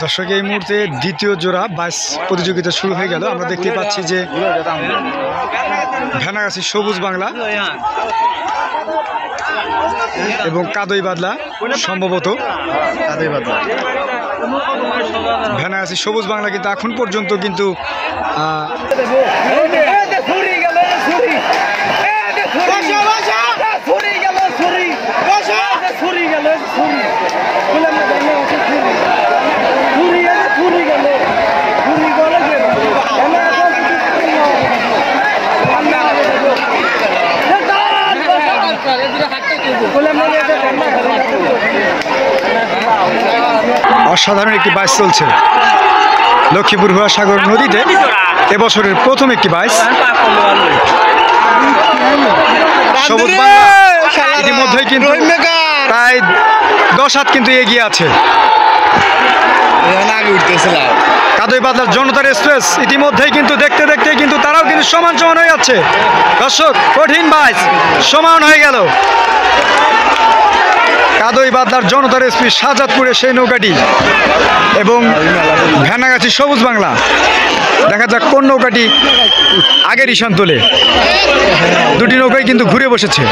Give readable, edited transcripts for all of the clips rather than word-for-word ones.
দর্শক এই মুহূর্তে দ্বিতীয় জোড়া 22 প্রতিযোগিতা শুরু হয়ে গেল। আমরা দেখতে পাচ্ছি যে ভেনাগাছি সবুজ বাংলা এবং কাদই বাদলা, সম্ভবত ভেনাগাছি সবুজ বাংলা কিন্তু এখন পর্যন্ত কিন্তু অসাধারণ একটি বাইচ চলছে লক্ষ্মীপুর সাগর নদীতে। এবছরের প্রথম একটি বাইচ সবুজ বাংলা ইতিমধ্যেই কিন্তু প্রায় 10 হাত কিন্তু এগিয়ে আছে। কাদই বাদলার জনতার এক্সপ্রেস ইতিমধ্যেই কিন্তু দেখতে দেখতে কিন্তু তারাও কিন্তু সমান সমান হয়ে যাচ্ছে। দর্শক কঠিন বাইচ সমান হয়ে গেল। কাদই বাদলার জনতার এক্সপ্রেস শাহজাদপুরে সেই নৌকাটি এবং ভেনাগাছি সবুজ বাংলা, দেখা যাক কোন নৌকাটি আগের ঈশান তোলে। দুটি নৌকাই কিন্তু ঘুরে বসেছে।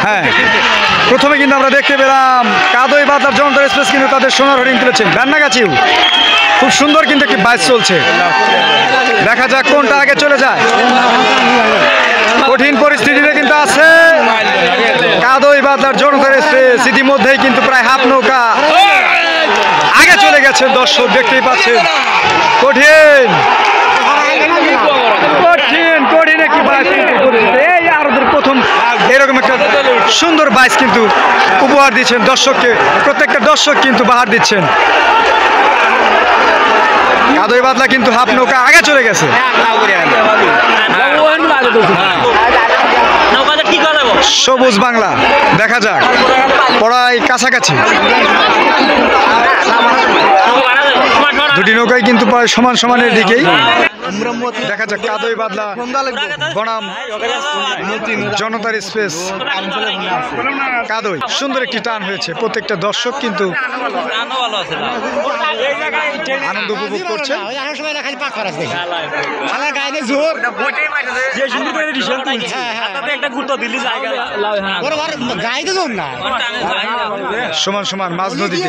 হ্যাঁ, প্রথমে কিন্তু আমরা দেখতে পেলাম কাদই বাদলার জনতার এক্সপ্রেস কিন্তু তাদের সোনার হরিণ তুলেছেন। ভেনাগাছিও খুব সুন্দর কিন্তু একটি বাইচ চলছে। দেখা যাক কোনটা আগে চলে যায়। কঠিন পরিস্থিতিতে কিন্তু আছে কাদই বাদলার জনতার এক্সপ্রেস। ইতিমধ্যেই কিন্তু প্রায় হাফ নৌকা আগে চলে গেছে। দর্শক দেখতেই পাচ্ছেন কঠিন কঠিন কঠিন একটি বাইচ। এই আরবের প্রথম এরকম একটা সুন্দর বাইচ কিন্তু উপহার দিচ্ছেন দর্শককে। প্রত্যেকটা দর্শক কিন্তু বাহার দিচ্ছেন। কাদই বাদলা কিন্তু হাফ নৌকা আগে চলে গেছে। সবুজ বাংলা দেখা যাক পড়াই কাছাকাছি। দুটি নৌকাই কিন্তু প্রায় সমান সমানের দিকেই। দেখা যাক কাদই বাদলা বনাম জনতার এক্সপ্রেস। কাদই সুন্দর একটি টান হয়েছে। প্রত্যেকটা দর্শক কিন্তু আনন্দ উপভোগ করছে। সমান সমান মাঝ নদীতে